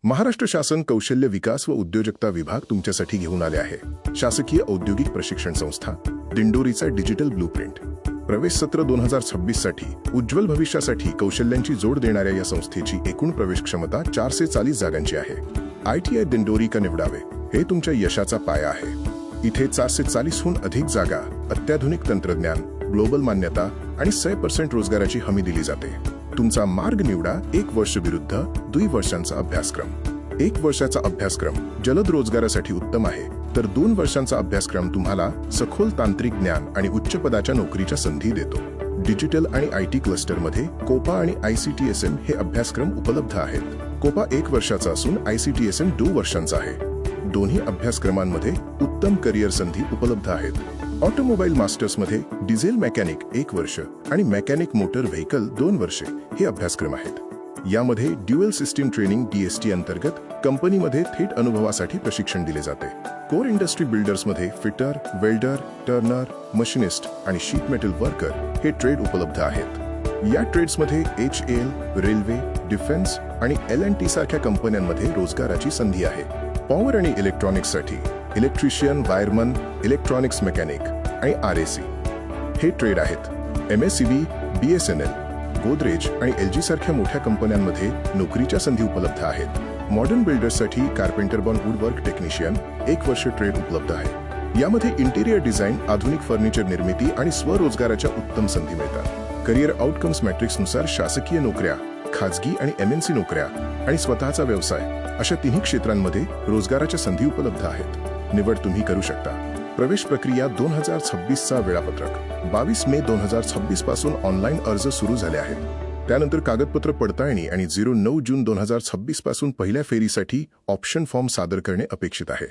महाराष्ट्र शासन कौशल्य विकास व उद्योजकता विभाग तुमच्यासाठी घेऊन आले आहे शासकीय औद्योगिक प्रशिक्षण संस्था दिंडोरीचा डिजिटल ब्लूप्रिंट। प्रवेश सत्र 2026 साठी उज्ज्वल भविष्यासाठी कौशल्यांची जोड देणाऱ्या या संस्थेची एकूण प्रवेश क्षमता 440 जागांची आहे। ITI दिंडोरी का निवडावे हे तुमच्या यशाचा पाया आहे। इथे 440हून अधिक जागा, अत्याधुनिक तंत्रज्ञान, ग्लोबल मान्यता आणि 100% रोजगाराची हमी दिली जाते। तुमचा मार्ग निवडा 1 वर्ष विरुद्ध 2 वर्षांचा अभ्यासक्रम। 1 वर्षाचा अभ्यासक्रम जलद रोजगारासाठी उत्तम आहे, तर 2 वर्षांचा अभ्यासक्रम तुम्हाला सखोल तांत्रिक ज्ञान आणि उच्च पदाच्या नोकरीच्या संधी देतो। डिजिटल आणि IT क्लस्टरमध्ये कोपा आणि ICTSM हे अभ्यासक्रम उपलब्ध आहेत। कोपा 1 वर्षाचा असून ICTSM 2 वर्षांचा आहे। दोन्ही अभ्यासक्रमांमध्ये उत्तम करिअर संधी उपलब्ध आहेत। ऑटोमोबाईल मास्टर्समध्ये डिझेल मेकॅनिक 1 वर्ष आणि मेकॅनिक मोटर व्हेकल 2 वर्षे हे अभ्यासक्रम आहेत। यामध्ये ड्युअल सिस्टीम ट्रेनिंग DST अंतर्गत कंपनीमध्ये थेट अनुभवासाठी प्रशिक्षण दिले जाते। कोर इंडस्ट्री बिल्डर्समध्ये फिटर, वेल्डर, टर्नर, मशिनिस्ट आणि शीट मेटल वर्कर हे ट्रेड उपलब्ध आहेत। या ट्रेड्समध्ये HAL, रेल्वे, डिफेन्स आणि L&T सारख्या कंपन्यांमध्ये रोजगाराची संधी आहे। पॉवर आणि इलेक्ट्रॉनिक्ससाठी इलेक्ट्रिशियन, वायरमन, इलेक्ट्रॉनिक्स मेकॅनिक आणि RAC हे ट्रेड आहेत। MSCB, BSNL, गोदरेज आणि LG सारख्या मोठ्या कंपन्यांमध्ये नोकरीच्या संधी उपलब्ध आहेत। मॉडर्न बिल्डर्ससाठी कार्पेंटर बॉर्न वुडवर्क टेक्निशियन 1 वर्ष ट्रेड उपलब्ध आहे। यामध्ये इंटिरियर डिझाईन, आधुनिक फर्निचर निर्मिती आणि स्वरोजगाराच्या उत्तम संधी मिळतात। करिअर आउटकम्स मॅट्रिक्सनुसार शासकीय नोकऱ्या, खाजगी आणि MNC नोकऱ्या आणि स्वतःचा व्यवसाय अशा तिन्ही क्षेत्रांमध्ये रोजगाराच्या संधी उपलब्ध आहेत। निवड तुम्ही करू शकता। प्रवेश प्रक्रिया 2026चा वेळापत्रक 22 मे 2026 पासून ऑनलाईन अर्ज सुरू झाले आहेत। त्यानंतर कागदपत्र पडताळणी आणि 09 जून 2026 पासून पहिल्या फेरीसाठी ऑप्शन फॉर्म सादर करणे अपेक्षित आहे।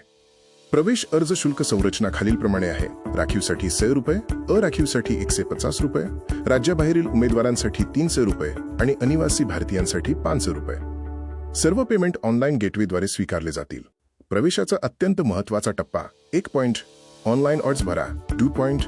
प्रवेश अर्ज शुल्क संरचना खालीलप्रमाणे आहे। राखीवसाठी 100 रुपये, अराखीवसाठी 150 रुपये, राज्याबाहेरील उमेदवारांसाठी 300 रुपये आणि अनिवासी भारतीयांसाठी 500 रुपये। सर्व पेमेंट ऑनलाईन गेटवेद्वारे स्वीकारले जातील। प्रवेशाचा अत्यंत महत्त्वाचा टप्पा 1 पॉइंट ऑनलाईन अर्ज भरा, 2 पॉइंट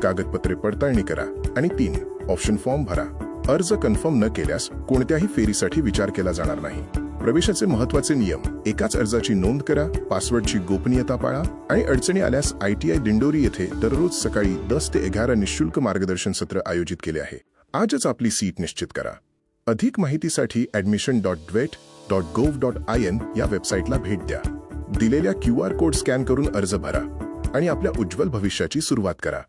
कागदपत्रे पडताळणी करा आणि 3 ऑप्शन फॉर्म भरा। अर्ज कन्फर्म न केल्यास कोणत्याही फेरीसाठी विचार केला जाणार नाही। प्रवेशाचे महत्त्वाचे नियम: एकाच अर्जाची नोंद करा, पासवर्डची गोपनीयता पाळा आणि अडचणी आल्यास ITI दिंडोरी येथे दररोज सकाळी 10 ते 11 निःशुल्क मार्गदर्शन सत्र आयोजित केले आहे। आजच आपली सीट निश्चित करा। अधिक माहितीसाठी admission.dvet.gov.in या वेबसाईटला भेट द्या। दिलेल्या QR कोड स्कॅन करून अर्ज भरा आणि आपल्या उज्ज्वल भविष्याची सुरुवात करा।